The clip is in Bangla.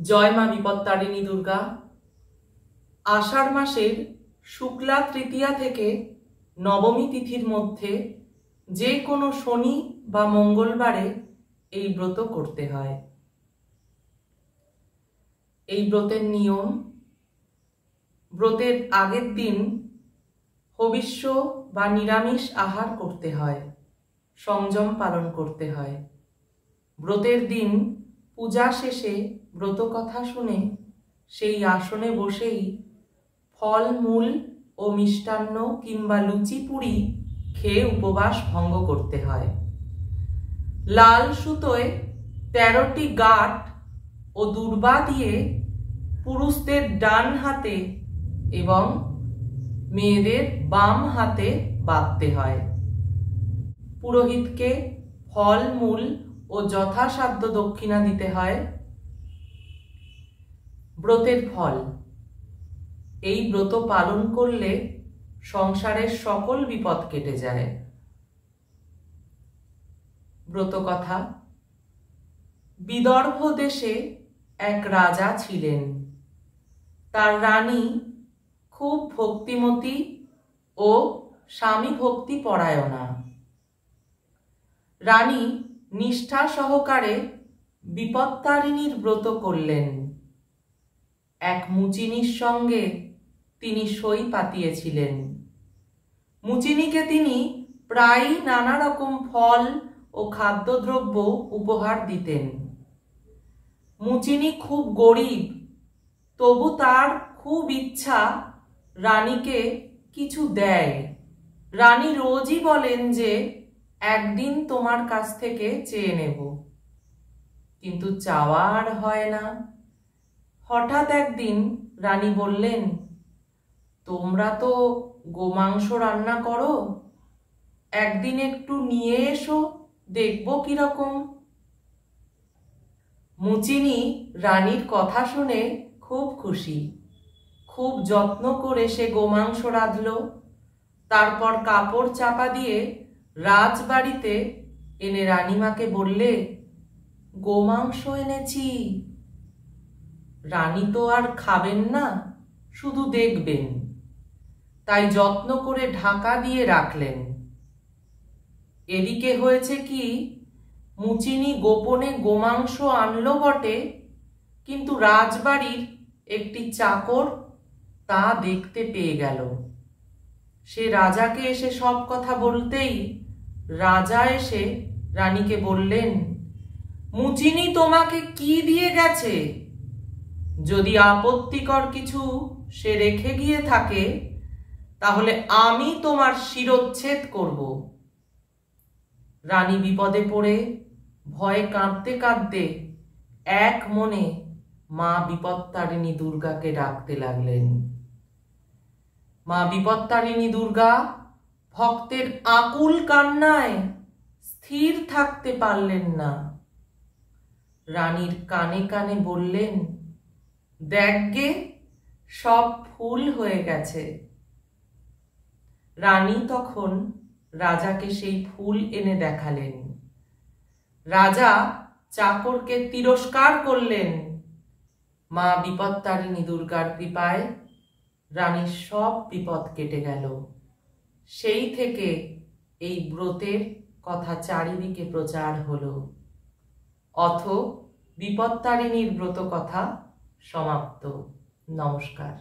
জয় মা বিপত্তারিণী দুর্গা। আষাঢ় মাসের শুক্লা তৃতীয়া থেকে নবমী তিথির মধ্যে যে কোনো শনি বা মঙ্গলবারে এই ব্রত করতে হয়। এই ব্রতের নিয়ম, ব্রতের আগের দিন হবিষ্য বা নিরামিষ আহার করতে হয়, সংযম পালন করতে হয়। ব্রতের দিন পূজা শেষে ব্রত কথা শুনে সেই আসনে বসেই ফল মূল ও মিষ্টান্ন কিংবা লুচি পুরি খেয়ে উপবাস ভঙ্গ করতে হয়। লাল সুতোয় 13টি গাঁট ও দূর্বা দিয়ে পুরুষদের ডান হাতে এবং মেয়েদের বাম হাতে বাঁধতে হয়। পুরোহিতকে ফল মূল ও যথাসাধ্য দক্ষিণা দিতে হয়। ব্রতের ফল, এই ব্রত পালন করলে সংসারের সকল বিপদ কেটে যায়। ব্রত কথা। বিদর্ভ দেশে এক রাজা ছিলেন। তার রানী খুব ভক্তিমতী ও স্বামী ভক্তি পরায়ণা। রানী নিষ্ঠা সহকারে বিপত্তারিণীর ব্রত করলেন। এক মুচিনির সঙ্গে তিনি সই পাতিয়েছিলেন। মুচিনিকে তিনি প্রায়ই নানা রকম ফল ও খাদ্যদ্রব্য উপহার দিতেন। মুচিনি খুব গরিব, তবু তার খুব ইচ্ছা রানীকে কিছু দেয়। রানী রোজই বলেন যে একদিন তোমার কাছ থেকে চেয়ে নেব, কিন্তু চাওয়া আর হয় না। হঠাৎ একদিন রানী বললেন, তোমরা তো গোমাংস রান্না করো, একদিন একটু নিয়ে এসো, দেখবো কিরকম। মুচিনি রানীর কথা শুনে খুব খুশি। খুব যত্ন করে সে গোমাংস রাঁধল। তারপর কাপড় চাপা দিয়ে রাজবাড়িতে এনে রানীমাকে বললে, গোমাংস এনেছি। রানী তো আর খাবেন না, শুধু দেখবেন, তাই যত্ন করে ঢাকা দিয়ে রাখলেন। এদিকে হয়েছে কি, মুচিনি গোপনে গোমাংস আনলো বটে, কিন্তু রাজবাড়ির একটি চাকর তা দেখতে পেয়ে গেল। সে রাজাকে এসে সব কথা বলতেই রাজা এসে রানীকে বললেন, মুচিনি তোমাকে কি দিয়ে গেছে? যদি আপত্তিকর কিছু সে রেখে গিয়ে থাকে, তাহলে আমি তোমার শিরচ্ছেদ করব। রানী বিপদে পড়ে ভয়ে কাঁদতে কাঁদতে এক মনে মা বিপত্তারিণী দুর্গাকে ডাকতে লাগলেন। মা বিপত্তারিণী দুর্গা ভক্তের আকুল কান্নায় স্থির থাকতে পারলেন না। রানীর কানে কানে বললেন, দেখগে, সব ফুল হয়ে গেছে। রানী তখন রাজাকে সেই ফুল এনে দেখালেন। রাজা চাকরকে তিরস্কার করলেন। মা বিপত্তারিণী দুর্গার কৃপায় রানীর সব বিপদ কেটে গেল। সেই থেকে এই ব্রতের কথা চারিদিকে প্রচার হলো। অথ বিপত্তারিণীর ব্রত কথা সমাপ্ত। নমস্কার।